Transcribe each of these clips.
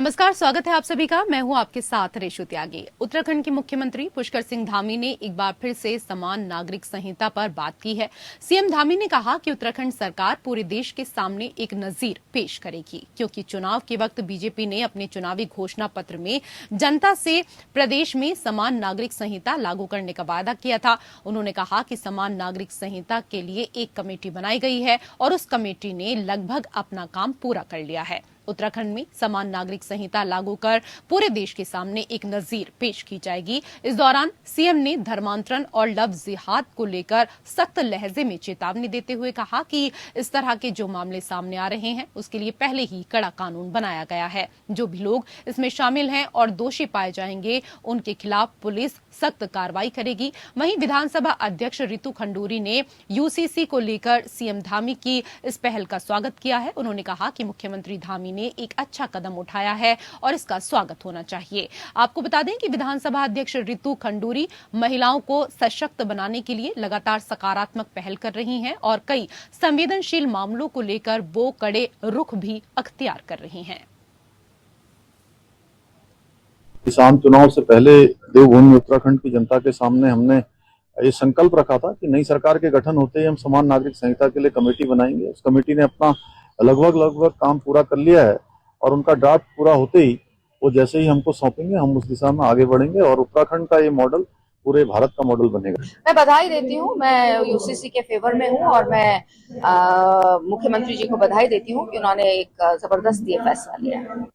नमस्कार, स्वागत है आप सभी का। मैं हूं आपके साथ रेशु त्यागी। उत्तराखंड के मुख्यमंत्री पुष्कर सिंह धामी ने एक बार फिर से समान नागरिक संहिता पर बात की है। सीएम धामी ने कहा कि उत्तराखंड सरकार पूरे देश के सामने एक नजीर पेश करेगी, क्योंकि चुनाव के वक्त बीजेपी ने अपने चुनावी घोषणा पत्र में जनता से प्रदेश में समान नागरिक संहिता लागू करने का वादा किया था। उन्होंने कहा कि समान नागरिक संहिता के लिए एक कमेटी बनाई गई है और उस कमेटी ने लगभग अपना काम पूरा कर लिया है। उत्तराखंड में समान नागरिक संहिता लागू कर पूरे देश के सामने एक नजीर पेश की जाएगी। इस दौरान सीएम ने धर्मांतरण और लव जिहाद को लेकर सख्त लहजे में चेतावनी देते हुए कहा कि इस तरह के जो मामले सामने आ रहे हैं उसके लिए पहले ही कड़ा कानून बनाया गया है। जो भी लोग इसमें शामिल हैं और दोषी पाए जाएंगे उनके खिलाफ पुलिस सख्त कार्रवाई करेगी। वहीं विधानसभा अध्यक्ष रितु खंडूरी ने यूसीसी को लेकर सीएम धामी की इस पहल का स्वागत किया है। उन्होंने कहा कि मुख्यमंत्री धामी ने एक अच्छा कदम उठाया है और इसका स्वागत होना चाहिए। आपको बता दें कि विधानसभा अध्यक्ष रितु खंडूरी महिलाओं को सशक्त बनाने के लिए लगातार सकारात्मक पहल कर रही हैं और कई संवेदनशील मामलों को लेकर वो कड़े रुख भी अख्तियार कर रही हैं। किसान चुनाव से पहले देवभूमि उत्तराखंड की जनता के सामने हमने ये संकल्प रखा था कि नई सरकार के गठन होते ही हम समान नागरिक संहिता के लिए कमेटी बनाएंगे। उस कमेटी ने अपना लगभग काम पूरा कर लिया है और उनका ड्राफ्ट पूरा होते ही वो जैसे ही हमको सौंपेंगे हम उस दिशा में आगे बढ़ेंगे और उत्तराखंड का ये मॉडल पूरे भारत का मॉडल बनेगा। मैं बधाई देती हूँ। मैं यूसीसी के फेवर में हूँ और मैं मुख्यमंत्री जी को बधाई देती हूँ कि उन्होंने एक जबरदस्त ये फैसला लिया है।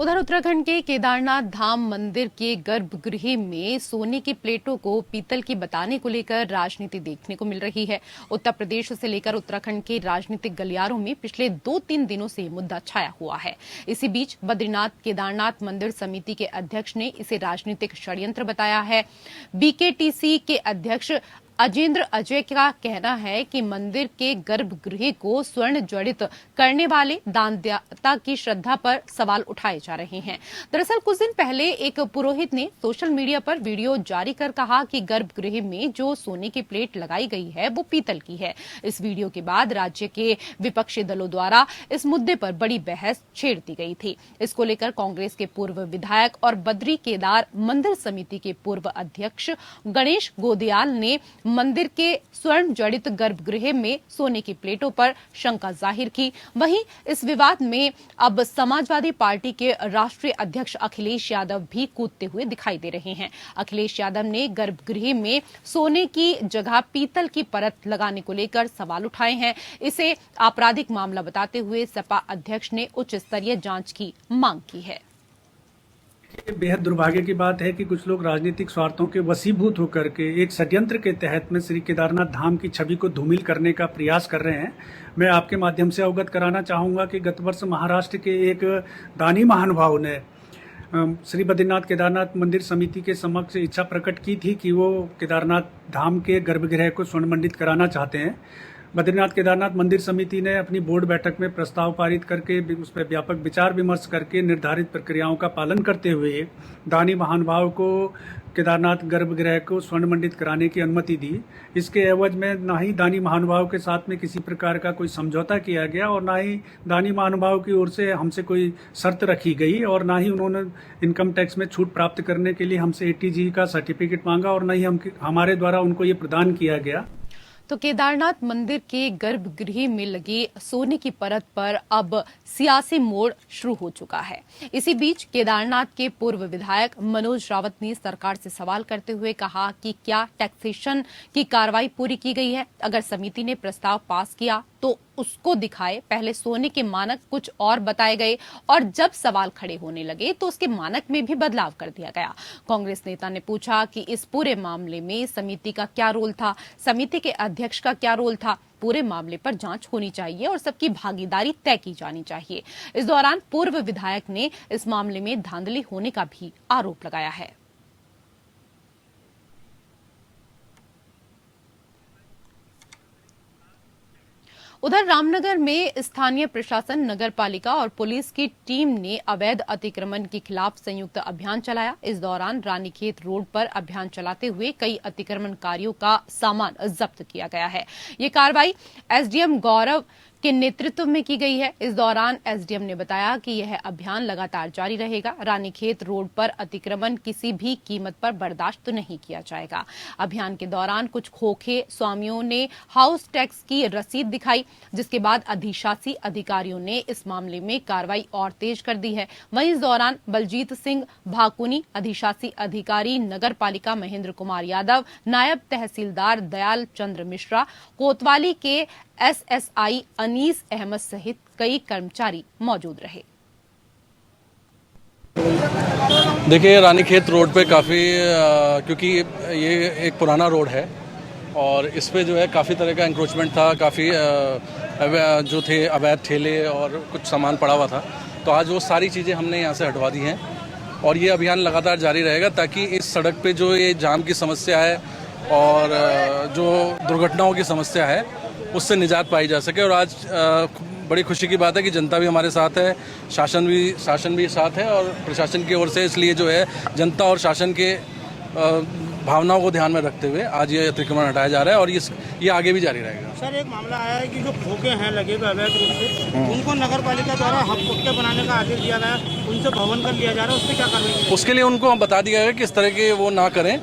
उधर उत्तराखंड के केदारनाथ धाम मंदिर के गर्भगृह में सोने की प्लेटों को पीतल की बताने को लेकर राजनीति देखने को मिल रही है। उत्तर प्रदेश से लेकर उत्तराखंड के राजनीतिक गलियारों में पिछले 2-3 दिनों से मुद्दा छाया हुआ है। इसी बीच बद्रीनाथ केदारनाथ मंदिर समिति के अध्यक्ष ने इसे राजनीतिक षड्यंत्र बताया है। बीकेटीसी के अध्यक्ष अजेंद्र अजय का कहना है कि मंदिर के गर्भगृह को स्वर्ण जड़ित करने वाले दानदाता की श्रद्धा पर सवाल उठाए जा रहे हैं। दरअसल कुछ दिन पहले एक पुरोहित ने सोशल मीडिया पर वीडियो जारी कर कहा कि गर्भगृह में जो सोने की प्लेट लगाई गई है वो पीतल की है। इस वीडियो के बाद राज्य के विपक्षी दलों द्वारा इस मुद्दे पर बड़ी बहस छेड़ दी गई थी। इसको लेकर कांग्रेस के पूर्व विधायक और बद्री केदार मंदिर समिति के पूर्व अध्यक्ष गणेश गोदयाल ने मंदिर के स्वर्ण जड़ित गर्भगृह में सोने की प्लेटों पर शंका जाहिर की। वहीं इस विवाद में अब समाजवादी पार्टी के राष्ट्रीय अध्यक्ष अखिलेश यादव भी कूदते हुए दिखाई दे रहे हैं। अखिलेश यादव ने गर्भगृह में सोने की जगह पीतल की परत लगाने को लेकर सवाल उठाए हैं। इसे आपराधिक मामला बताते हुए सपा अध्यक्ष ने उच्च स्तरीय जांच की मांग की है। बेहद दुर्भाग्य की बात है कि कुछ लोग राजनीतिक स्वार्थों के वशीभूत होकर के एक षड्यंत्र के तहत में श्री केदारनाथ धाम की छवि को धूमिल करने का प्रयास कर रहे हैं। मैं आपके माध्यम से अवगत कराना चाहूँगा कि गत वर्ष महाराष्ट्र के एक दानी महानुभाव ने श्री बद्रीनाथ केदारनाथ मंदिर समिति के समक्ष इच्छा प्रकट की थी कि वो केदारनाथ धाम के गर्भगृह को स्वर्ण मंडित कराना चाहते हैं। बद्रीनाथ केदारनाथ मंदिर समिति ने अपनी बोर्ड बैठक में प्रस्ताव पारित करके उस पर व्यापक विचार विमर्श करके निर्धारित प्रक्रियाओं का पालन करते हुए दानी महानुभाव को केदारनाथ गर्भगृह को स्वर्ण मंडित कराने की अनुमति दी। इसके एवज में ना ही दानी महानुभाव के साथ में किसी प्रकार का कोई समझौता किया गया और ना ही दानी महानुभाव की ओर से हमसे कोई शर्त रखी गई और ना ही उन्होंने इनकम टैक्स में छूट प्राप्त करने के लिए हमसे एटीजी का सर्टिफिकेट मांगा और ना ही हमारे द्वारा उनको ये प्रदान किया गया। तो केदारनाथ मंदिर के गर्भगृह में लगे सोने की परत पर अब सियासी मोड़ शुरू हो चुका है। इसी बीच केदारनाथ के पूर्व विधायक मनोज रावत ने सरकार से सवाल करते हुए कहा कि क्या टैक्सेशन की कार्रवाई पूरी की गई है? अगर समिति ने प्रस्ताव पास किया तो उसको दिखाए। पहले सोने के मानक कुछ और बताए गए और जब सवाल खड़े होने लगे तो उसके मानक में भी बदलाव कर दिया गया। कांग्रेस नेता ने पूछा कि इस पूरे मामले में समिति का क्या रोल था, समिति के अध्यक्ष का क्या रोल था। पूरे मामले पर जांच होनी चाहिए और सबकी भागीदारी तय की जानी चाहिए। इस दौरान पूर्व विधायक ने इस मामले में धांधली होने का भी आरोप लगाया है। उधर रामनगर में स्थानीय प्रशासन, नगर पालिका और पुलिस की टीम ने अवैध अतिक्रमण के खिलाफ संयुक्त अभियान चलाया। इस दौरान रानीखेत रोड पर अभियान चलाते हुए कई अतिक्रमणकारियों का सामान जब्त किया गया है। ये कार्रवाई एसडीएम गौरव के नेतृत्व में की गई है। इस दौरान एसडीएम ने बताया कि यह अभियान लगातार जारी रहेगा। रानीखेत रोड पर अतिक्रमण किसी भी कीमत पर बर्दाश्त नहीं किया जाएगा। अभियान के दौरान कुछ खोखे स्वामियों ने हाउस टैक्स की रसीद दिखाई, जिसके बाद अधिशासी अधिकारियों ने इस मामले में कार्रवाई और तेज कर दी है। वहीं इस दौरान बलजीत सिंह भाकुनी, अधिशासी अधिकारी नगर पालिका महेंद्र कुमार यादव, नायब तहसीलदार दयाल चंद्र मिश्रा, कोतवाली के एसएसआई अनीस अहमद सहित कई कर्मचारी मौजूद रहे। देखिए, रानीखेत रोड पे काफ़ी क्योंकि ये एक पुराना रोड है और इस पे जो है काफ़ी तरह का इंक्रोचमेंट था, काफ़ी जो थे अवैध ठेले और कुछ सामान पड़ा हुआ था। तो आज वो सारी चीज़ें हमने यहाँ से हटवा दी हैं और ये अभियान लगातार जारी रहेगा ताकि इस सड़क पे जो ये जाम की समस्या है और जो दुर्घटनाओं की समस्या है उससे निजात पाई जा सके। और आज बड़ी खुशी की बात है कि जनता भी हमारे साथ है, शासन भी साथ है और प्रशासन की ओर से, इसलिए जो है जनता और शासन के भावनाओं को ध्यान में रखते हुए आज ये अतिक्रमण हटाया जा रहा है और ये आगे भी जारी रहेगा। सर, एक मामला आया है कि जो खोखे हैं लगे हुए अवैध रूप से, उनको नगर पालिका द्वारा हक पट्टे बनाने का आदेश दिया गया, उनसे भवन कर लिया जा रहा है, उस पर क्या कार्रवाई? उसके लिए उनको हम बता दिया है कि इस तरह के वो ना करें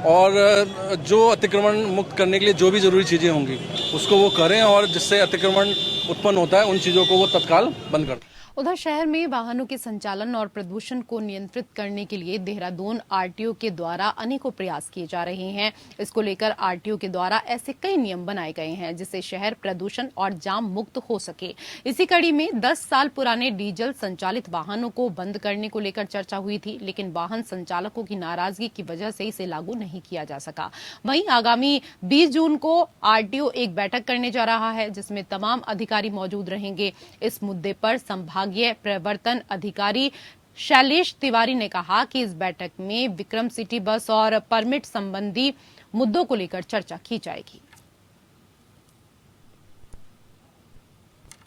और जो अतिक्रमण मुक्त करने के लिए जो भी जरूरी चीज़ें होंगी उसको वो करें और जिससे अतिक्रमण उत्पन्न होता है उन चीज़ों को वो तत्काल बंद कर दें। उधर शहर में वाहनों के संचालन और प्रदूषण को नियंत्रित करने के लिए देहरादून आरटीओ के द्वारा अनेकों प्रयास किए जा रहे हैं। इसको लेकर आरटीओ के द्वारा ऐसे कई नियम बनाए गए हैं जिससे शहर प्रदूषण और जाम मुक्त हो सके। इसी कड़ी में 10 साल पुराने डीजल संचालित वाहनों को बंद करने को लेकर चर्चा हुई थी, लेकिन वाहन संचालकों की नाराजगी की वजह से इसे लागू नहीं किया जा सका। वहीं आगामी 20 जून को आरटीओ एक बैठक करने जा रहा है जिसमें तमाम अधिकारी मौजूद रहेंगे। इस मुद्दे पर संभागीय प्रवर्तन अधिकारी शैलेश तिवारी ने कहा कि इस बैठक में विक्रम सिटी बस और परमिट संबंधी मुद्दों को लेकर चर्चा की जाएगी।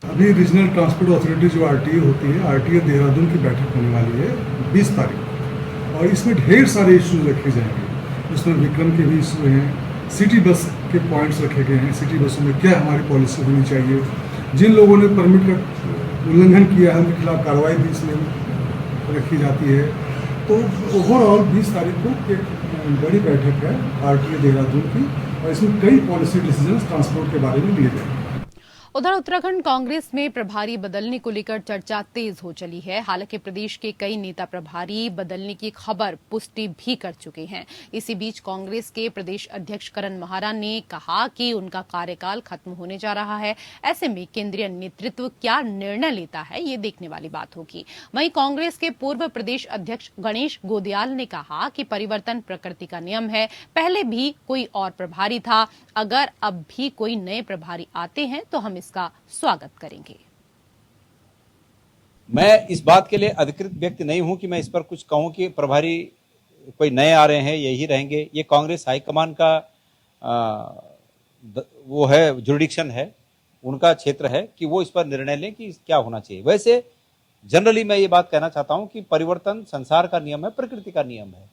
अभी रीजनल ट्रांसपोर्ट अथॉरिटी जो आरटीए होती है, आरटीए देहरादून की बैठक होने वाली है 20 तारीख और इसमें ढेर सारे इश्यूज रखे जाएंगे। उसमें विक्रम के भी इशू हैं, सिटी बस के पॉइंट्स रखे गए हैं, सिटी बसों में क्या हमारी पॉलिसी होनी चाहिए, जिन लोगों ने परमिट का उल्लंघन किया है उनके खिलाफ कार्रवाई भी इसमें रखी जाती है। तो ओवरऑल 20 तारीख को एक बड़ी बैठक है आरटीए देहरादून की और इसमें कई पॉलिसी डिसीजंस ट्रांसपोर्ट के बारे में लिए गए। उधर उत्तराखंड कांग्रेस में प्रभारी बदलने को लेकर चर्चा तेज हो चली है। हालांकि प्रदेश के कई नेता प्रभारी बदलने की खबर पुष्टि भी कर चुके हैं। इसी बीच कांग्रेस के प्रदेश अध्यक्ष करण माहरा ने कहा कि उनका कार्यकाल खत्म होने जा रहा है। ऐसे में केंद्रीय नेतृत्व क्या निर्णय लेता है, ये देखने वाली बात होगी। वहीं कांग्रेस के पूर्व प्रदेश अध्यक्ष गणेश गोदयाल ने कहा कि परिवर्तन प्रकृति का नियम है। पहले भी कोई और प्रभारी था, अगर अब भी कोई नए प्रभारी आते हैं तो हम इसका स्वागत करेंगे। मैं इस बात के लिए अधिकृत व्यक्ति नहीं हूं कि मैं इस पर कुछ कहूं कि प्रभारी कोई नए आ रहे हैं, यही रहेंगे। ये कांग्रेस हाईकमान का वो है, जुरिडिक्शन है, उनका क्षेत्र है कि वो इस पर निर्णय लें कि क्या होना चाहिए। वैसे जनरली मैं ये बात कहना चाहता हूं कि परिवर्तन संसार का नियम है, प्रकृति का नियम है।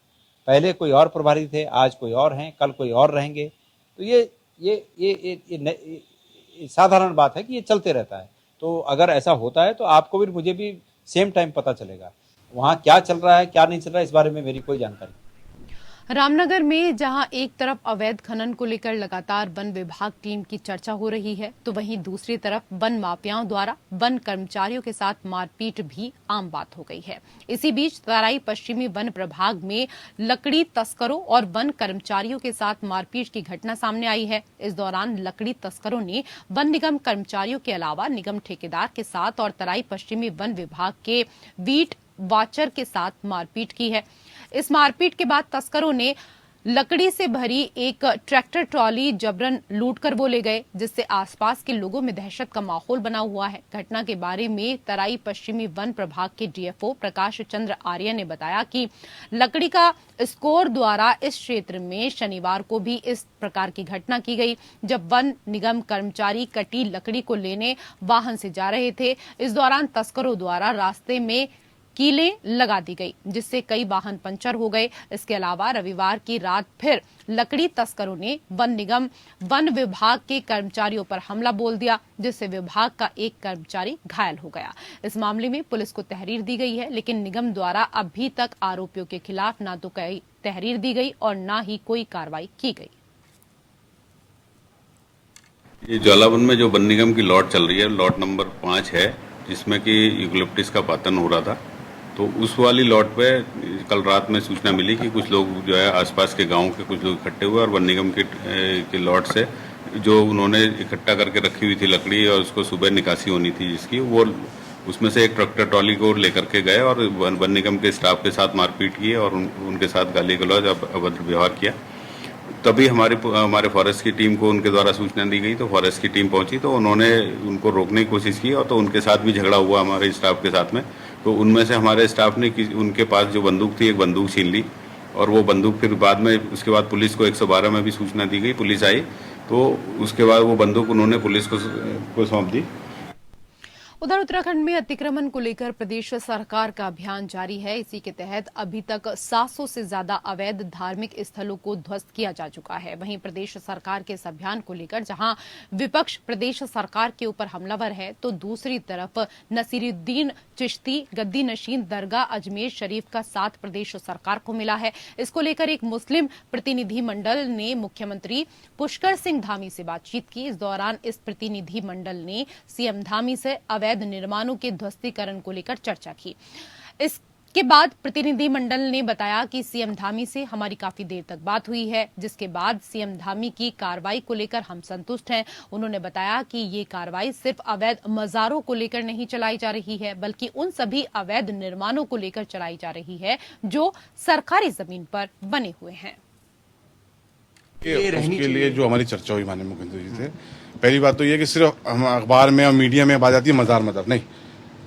पहले कोई और प्रभारी थे, आज कोई और हैं, कल कोई और रहेंगे। तो ये साधारण बात है कि ये चलते रहता है। तो अगर ऐसा होता है तो आपको भी मुझे भी सेम टाइम पता चलेगा वहां क्या चल रहा है, क्या नहीं चल रहा है, इस बारे में मेरी कोई जानकारी। रामनगर में जहां एक तरफ अवैध खनन को लेकर लगातार वन विभाग टीम की चर्चा हो रही है, तो वहीं दूसरी तरफ वन माफियाओं द्वारा वन कर्मचारियों के साथ मारपीट भी आम बात हो गई है। इसी बीच तराई पश्चिमी वन प्रभाग में लकड़ी तस्करों और वन कर्मचारियों के साथ मारपीट की घटना सामने आई है। इस दौरान लकड़ी तस्करों ने वन निगम कर्मचारियों के अलावा निगम ठेकेदार के साथ और तराई पश्चिमी वन विभाग के वीट वाचर के साथ मारपीट की है। इस मारपीट के बाद तस्करों ने लकड़ी से भरी एक ट्रैक्टर ट्रॉली जबरन लूटकर वो ले गए, जिससे आसपास के लोगों में दहशत का माहौल बना हुआ है। घटना के बारे में तराई पश्चिमी वन प्रभाग के डीएफओ प्रकाश चंद्र आर्य ने बताया कि लकड़ी का स्कोर द्वारा इस क्षेत्र में शनिवार को भी इस प्रकार की घटना की गई, जब वन निगम कर्मचारी कटी लकड़ी को लेने वाहन से जा रहे थे। इस दौरान तस्करों द्वारा रास्ते में कीलें लगा दी गई, जिससे कई वाहन पंचर हो गए। इसके अलावा रविवार की रात फिर लकड़ी तस्करों ने वन निगम वन विभाग के कर्मचारियों पर हमला बोल दिया, जिससे विभाग का एक कर्मचारी घायल हो गया। इस मामले में पुलिस को तहरीर दी गई है, लेकिन निगम द्वारा अभी तक आरोपियों के खिलाफ न तो कोई तहरीर दी गई और न ही कोई कार्रवाई की गई। ये ज्वालावन में जो वन निगम की लॉट चल रही है, लॉट नंबर 5 है, जिसमें कि यूकलिप्टिस का पातन हो रहा था। तो उस वाली लॉट पे कल रात में सूचना मिली कि कुछ लोग जो है आसपास के गांव के कुछ लोग इकट्ठे हुए और वन निगम की लॉट से जो उन्होंने इकट्ठा करके रखी हुई थी लकड़ी और उसको सुबह निकासी होनी थी जिसकी, वो उसमें से एक ट्रैक्टर ट्रॉली को लेकर के गए और वन निगम के स्टाफ के साथ मारपीट की और उनके साथ गाली गलौज अभद्र व्यवहार किया। तभी हमारे फॉरेस्ट की टीम को उनके द्वारा सूचना दी गई, तो फॉरेस्ट की टीम पहुंची तो उन्होंने उनको रोकने की कोशिश की और तो उनके साथ भी झगड़ा हुआ हमारे स्टाफ के साथ में। तो उनमें से हमारे स्टाफ ने उनके पास जो बंदूक थी एक बंदूक छीन ली और वो बंदूक फिर बाद में उसके बाद पुलिस को 112 में भी सूचना दी गई, पुलिस आई तो उसके बाद वो बंदूक उन्होंने पुलिस को सौंप दी। उधर उत्तराखंड में अतिक्रमण को लेकर प्रदेश सरकार का अभियान जारी है। इसी के तहत अभी तक 700 से ज्यादा अवैध धार्मिक स्थलों को ध्वस्त किया जा चुका है। वहीं प्रदेश सरकार के इस अभियान को लेकर जहां विपक्ष प्रदेश सरकार के ऊपर हमलावर है, तो दूसरी तरफ नसीरुद्दीन चिश्ती गद्दी नशीन दरगाह अजमेर शरीफ का साथ प्रदेश सरकार को मिला है। इसको लेकर एक मुस्लिम प्रतिनिधि मंडल ने मुख्यमंत्री पुष्कर सिंह धामी से बातचीत की। इस दौरान इस प्रतिनिधि मंडल ने सीएम धामी से अवैध निर्माणों के ध्वस्तीकरण को लेकर चर्चा की। इसके बाद प्रतिनिधि मंडल ने बताया कि सीएम धामी से हमारी काफी देर तक बात हुई है, जिसके बाद सीएम धामी की कार्रवाई को लेकर हम संतुष्ट हैं। उन्होंने बताया कि ये कार्रवाई सिर्फ अवैध मजारों को लेकर नहीं चलाई जा रही है, बल्कि उन सभी अवैध निर्माणों को लेकर चलाई जा रही है जो सरकारी जमीन पर बने हुए हैं। उसके लिए जो हमारी चर्चा हुई माननीय मुख्यमंत्री जी से, पहली बात तो ये कि सिर्फ हम अखबार में और मीडिया में बात आती है मजार नहीं,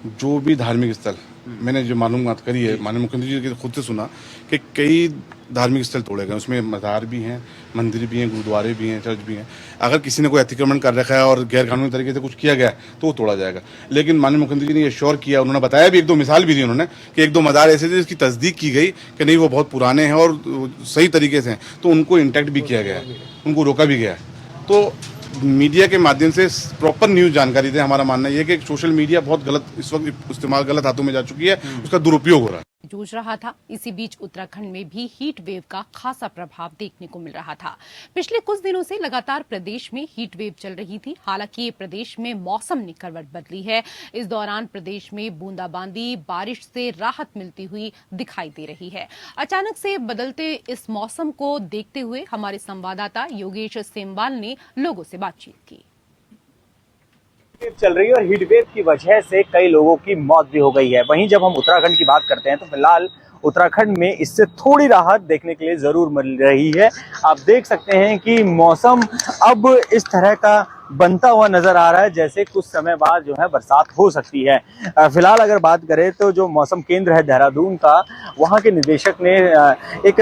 जो भी धार्मिक स्थल मैंने जो मालूमात करी है माननीय मुख्यमंत्री जी खुद से सुना कि कई धार्मिक स्थल तोड़े गए, उसमें मजार भी हैं, मंदिर भी हैं, गुरुद्वारे भी हैं, चर्च भी हैं। अगर किसी ने कोई अतिक्रमण कर रखा है और गैर कानूनी तरीके से कुछ किया गया तो वो तोड़ा जाएगा। लेकिन माननीय मुख्यमंत्री जी ने ये श्योर किया, उन्होंने बताया भी, एक दो मिसाल भी दी उन्होंने कि एक दो मजार ऐसे थे जिसकी तस्दीक की गई कि नहीं वो बहुत पुराने हैं और सही तरीके से हैं, तो उनको इंटैक्ट भी किया गया है, उनको रोका भी गया है। तो मीडिया के माध्यम से प्रॉपर न्यूज जानकारी दें। हमारा मानना यह है कि सोशल मीडिया बहुत गलत इस वक्त इस्तेमाल गलत हाथों में जा चुकी है, उसका दुरुपयोग हो रहा है। जूझ रहा था। इसी बीच उत्तराखंड में भी हीट वेव का खासा प्रभाव देखने को मिल रहा था। पिछले कुछ दिनों से लगातार प्रदेश में हीट वेव चल रही थी। हालांकि प्रदेश में मौसम ने करवट बदली है। इस दौरान प्रदेश में बूंदाबांदी बारिश से राहत मिलती हुई दिखाई दे रही है। अचानक से बदलते इस मौसम को देखते हुए हमारे संवाददाता योगेश सेमवाल ने लोगों से बातचीत की। चल रही है और हीट वेव की वजह से कई लोगों की मौत भी हो गई है। वहीं जब हम उत्तराखंड की बात करते हैं तो फिलहाल उत्तराखंड में इससे थोड़ी राहत देखने के लिए जरूर मिल रही है। आप देख सकते हैं कि मौसम अब इस तरह का बनता हुआ नजर आ रहा है जैसे कुछ समय बाद जो है बरसात हो सकती है। फिलहाल अगर बात करें तो जो मौसम केंद्र है देहरादून का, वहां के निदेशक ने एक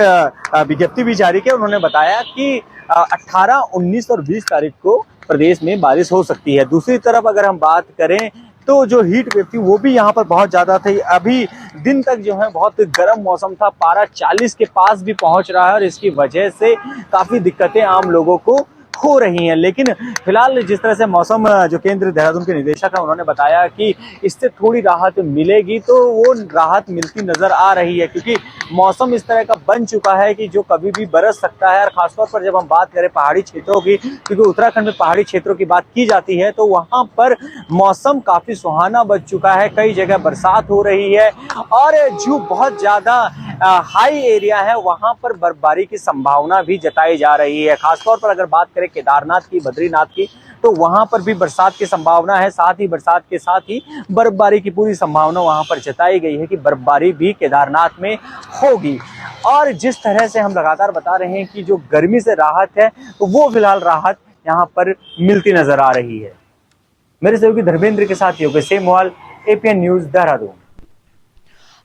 विज्ञप्ति भी जारी की। उन्होंने बताया कि 18, 19 और 20 तारीख को प्रदेश में बारिश हो सकती है। दूसरी तरफ अगर हम बात करें तो जो हीट वेव थी वो भी यहाँ पर बहुत ज्यादा थी। अभी दिन तक जो है बहुत गर्म मौसम था, पारा 40 के पास भी पहुंच रहा है और इसकी वजह से काफी दिक्कतें आम लोगों को हो रही हैं। लेकिन फिलहाल जिस तरह से मौसम जो केंद्र देहरादून के निदेशक है उन्होंने बताया कि इससे थोड़ी राहत मिलेगी, तो वो राहत मिलती नजर आ रही है क्योंकि मौसम इस तरह का बन चुका है कि जो कभी भी बरस सकता है। और खासतौर पर जब हम बात करें पहाड़ी क्षेत्रों की, क्योंकि उत्तराखंड में पहाड़ी क्षेत्रों की बात की जाती है, तो वहां पर मौसम काफी सुहाना बन चुका है। कई जगह बरसात हो रही है और जो बहुत ज्यादा हाई एरिया है वहां पर बर्फबारी की संभावना भी जताई जा रही है। खासतौर पर अगर बात करें केदारनाथ की, बद्रीनाथ की, तो वहां पर भी बरसात की संभावना है। साथ ही बरसात के साथ ही बर्फबारी की पूरी संभावना वहां पर जताई गई है कि बर्फबारी भी केदारनाथ में होगी। और जिस तरह से हम लगातार बता रहे हैं कि जो गर्मी से राहत है, तो वो फिलहाल राहत यहाँ पर मिलती नजर आ रही है। मेरे सहयोगी धर्मेंद्र के साथ योगेश सेमवाल, एपीएन न्यूज, देहरादून।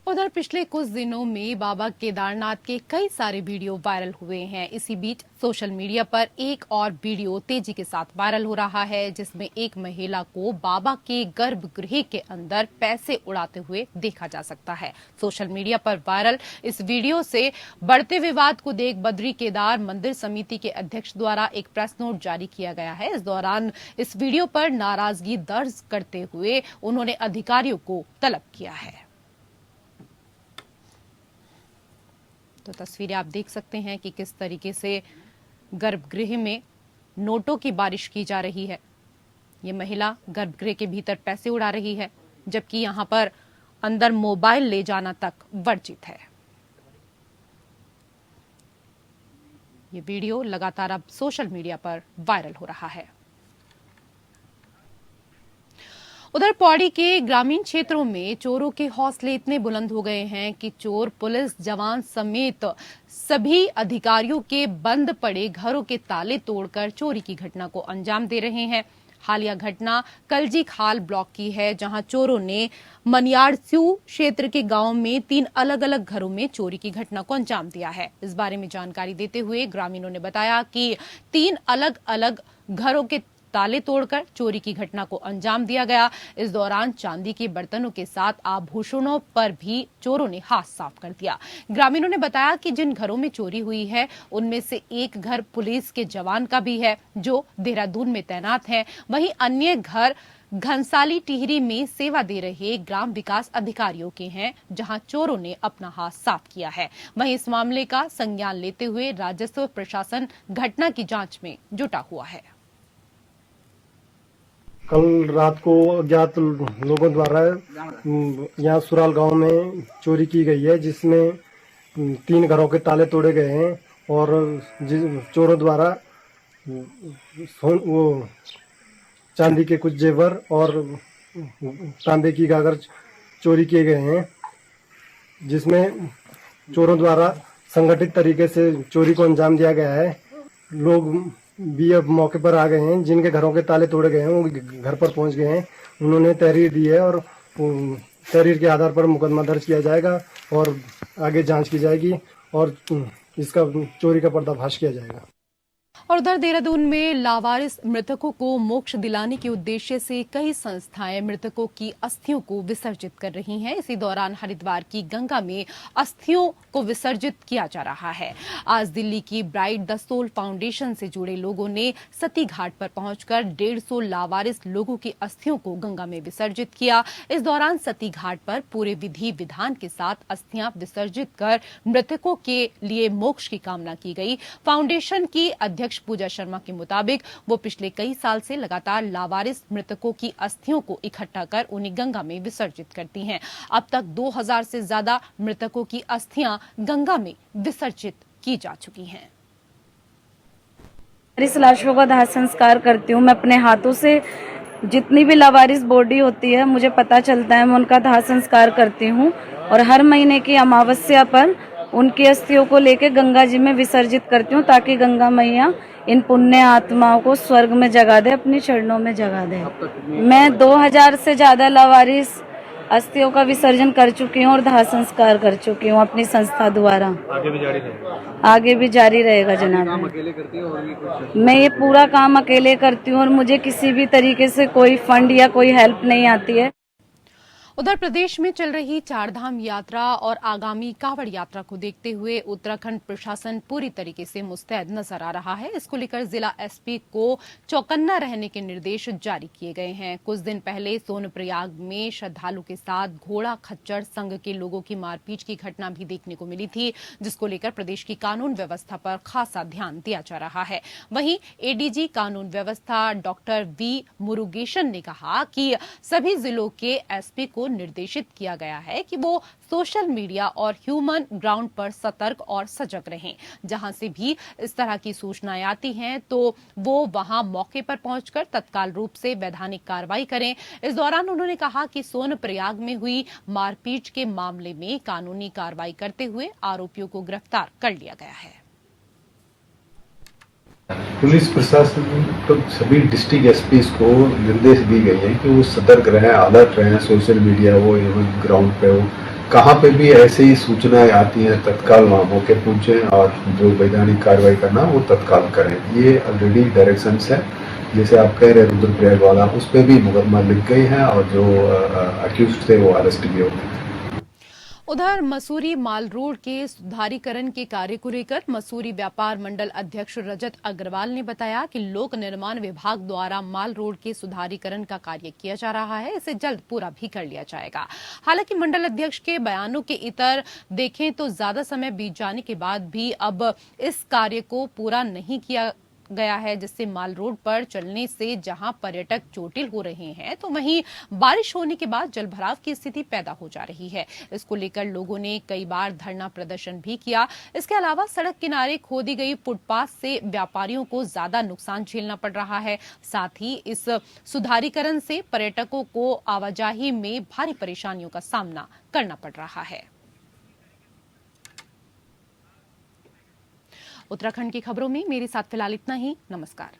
उधर पिछले कुछ दिनों में बाबा केदारनाथ के कई सारे वीडियो वायरल हुए हैं। इसी बीच सोशल मीडिया पर एक और वीडियो तेजी के साथ वायरल हो रहा है, जिसमें एक महिला को बाबा के गर्भगृह के अंदर पैसे उड़ाते हुए देखा जा सकता है। सोशल मीडिया पर वायरल इस वीडियो से बढ़ते विवाद को देख बद्री केदार मंदिर समिति के अध्यक्ष द्वारा एक प्रेस नोट जारी किया गया है। इस दौरान इस वीडियो पर नाराजगी दर्ज करते हुए उन्होंने अधिकारियों को तलब किया है। तो तस्वीरें आप देख सकते हैं कि किस तरीके से गर्भगृह में नोटों की बारिश की जा रही है। ये महिला गर्भगृह के भीतर पैसे उड़ा रही है, जबकि यहां पर अंदर मोबाइल ले जाना तक वर्जित है। ये वीडियो लगातार अब सोशल मीडिया पर वायरल हो रहा है। उधर पौड़ी के ग्रामीण क्षेत्रों में चोरों के हौसले इतने बुलंद हो गए हैं कि चोर पुलिस जवान समेत सभी अधिकारियों के बंद पड़े घरों के ताले तोड़कर चोरी की घटना को अंजाम दे रहे हैं। हालिया घटना कलजी खाल ब्लॉक की है, जहां चोरों ने मनियारस्यू क्षेत्र के गांव में 3 अलग अलग घरों में चोरी की घटना को अंजाम दिया है। इस बारे में जानकारी देते हुए ग्रामीणों ने बताया कि 3 अलग अलग घरों के ताले तोड़कर चोरी की घटना को अंजाम दिया गया। इस दौरान चांदी के बर्तनों के साथ आभूषणों पर भी चोरों ने हाथ साफ कर दिया। ग्रामीणों ने बताया कि जिन घरों में चोरी हुई है उनमें से एक घर पुलिस के जवान का भी है, जो देहरादून में तैनात है। वहीं अन्य घर घनसाली टिहरी में सेवा दे रहे ग्राम विकास अधिकारियों के हैं, जहां चोरों ने अपना हाथ साफ किया है। वहीं इस मामले का संज्ञान लेते हुए राजस्व प्रशासन घटना की जांच में जुटा हुआ है। कल रात को अज्ञात लोगों द्वारा यहाँ सुराल गांव में चोरी की गई है, जिसमें 3 घरों के ताले तोड़े गए हैं और चोरों द्वारा वो चांदी के कुछ जेवर और तांबे की गागर चोरी किए गए हैं, जिसमें चोरों द्वारा संगठित तरीके से चोरी को अंजाम दिया गया है। लोग भी अब मौके पर आ गए हैं। जिनके घरों के ताले तोड़े गए हैं वो घर पर पहुंच गए हैं। उन्होंने तहरीर दी है और तहरीर के आधार पर मुकदमा दर्ज किया जाएगा और आगे जांच की जाएगी और इसका चोरी का पर्दाफाश किया जाएगा। और उधर देहरादून में लावारिस मृतकों को मोक्ष दिलाने के उद्देश्य से कई संस्थाएं मृतकों की अस्थियों को विसर्जित कर रही हैं। इसी दौरान हरिद्वार की गंगा में अस्थियों को विसर्जित किया जा रहा है। आज दिल्ली की ब्राइट द सोल फाउंडेशन से जुड़े लोगों ने सती घाट पर पहुंचकर 150 लावारिस लोगों की अस्थियों को गंगा में विसर्जित किया। इस दौरान सती घाट पर पूरे विधि विधान के साथ अस्थियां विसर्जित कर मृतकों के लिए मोक्ष की कामना की गई। फाउंडेशन की अध्यक्ष पूजा शर्मा के मुताबिक वो पिछले कई साल से लगातार लावारिस मृतकों की अस्थियों को इकट्ठा कर उन्हें गंगा में विसर्जित करती हैं। अब तक 2000 से ज्यादा मृतकों की अस्थियां गंगा में विसर्जित की जा चुकी हैं। इस लाशों का दाह संस्कार करती हूँ मैं अपने हाथों से। जितनी भी लावारिस बॉडी होती है मुझे पता चलता है, मैं उनका दाह संस्कार करती हूँ और हर महीने की अमावस्या पर उनकी अस्थियों को लेकर गंगा जी में विसर्जित करती हूँ, ताकि गंगा मैया इन पुण्य आत्माओं को स्वर्ग में जगा दे, अपनी चरणों में जगा दे। मैं 2000 से ज्यादा लावारिस अस्थियों का विसर्जन कर चुकी हूँ और दाह संस्कार कर चुकी हूँ अपनी संस्था द्वारा। आगे भी जारी रहेगा? आगे भी जारी रहेगा जनाब। अकेले करती हूँ और भी कुछ? मैं ये पूरा काम अकेले करती हूँ और मुझे किसी भी तरीके से कोई फंड या कोई हेल्प नहीं आती है। उधर प्रदेश में चल रही चारधाम यात्रा और आगामी कांवड़ यात्रा को देखते हुए उत्तराखंड प्रशासन पूरी तरीके से मुस्तैद नजर आ रहा है। इसको लेकर जिला एसपी को चौकन्ना रहने के निर्देश जारी किए गए हैं। कुछ दिन पहले सोनप्रयाग में श्रद्धालु के साथ घोड़ा खच्चर संघ के लोगों की मारपीट की घटना भी देखने को मिली थी, जिसको लेकर प्रदेश की कानून व्यवस्था पर खासा ध्यान दिया जा रहा है। वहीं एडीजी कानून व्यवस्था डॉक्टर वी मुरुगेशन ने कहा कि सभी जिलों के एसपी को निर्देशित किया गया है कि वो सोशल मीडिया और ह्यूमन ग्राउंड पर सतर्क और सजग रहें। जहां से भी इस तरह की सूचनाएं आती हैं तो वो वहां मौके पर पहुंचकर तत्काल रूप से वैधानिक कार्रवाई करें। इस दौरान उन्होंने कहा कि सोनप्रयाग में हुई मारपीट के मामले में कानूनी कार्रवाई करते हुए आरोपियों को गिरफ्तार कर लिया गया है। पुलिस प्रशासन तो सभी डिस्ट्रिक्ट एसपीज को निर्देश दी गई है कि वो सतर्क रहें, अलर्ट रहें, सोशल मीडिया हो, ग्राउंड पे हो, कहाँ पे भी ऐसे ही सूचनाएं आती हैं तत्काल वहाँ मौके पहुंचे और जो वैधानिक कार्रवाई करना वो तत्काल करें। ये ऑलरेडी डायरेक्शंस है, जैसे आप कह रहे हैं रुद्रप्रयाग वाला, उस पर भी मुकदमा लिख गए हैं और जो अक्यूज्ड थे वो अरेस्ट भी हो गए। उधर मसूरी माल रोड के सुधारीकरण के कार्य को लेकर मसूरी व्यापार मंडल अध्यक्ष रजत अग्रवाल ने बताया कि लोक निर्माण विभाग द्वारा माल रोड के सुधारीकरण का कार्य किया जा रहा है, इसे जल्द पूरा भी कर लिया जाएगा। हालांकि मंडल अध्यक्ष के बयानों के इतर देखें तो ज्यादा समय बीत जाने के बाद भी अब इस कार्य को पूरा नहीं किया गया है, जिससे माल रोड पर चलने से जहां पर्यटक चोटिल हो रहे हैं तो वहीं बारिश होने के बाद जलभराव की स्थिति पैदा हो जा रही है। इसको लेकर लोगों ने कई बार धरना प्रदर्शन भी किया। इसके अलावा सड़क किनारे खोदी गई फुटपाथ से व्यापारियों को ज्यादा नुकसान झेलना पड़ रहा है। साथ ही इस सुधारीकरण से पर्यटकों को आवाजाही में भारी परेशानियों का सामना करना पड़ रहा है। उत्तराखंड की खबरों में मेरे साथ फिलहाल इतना ही। नमस्कार।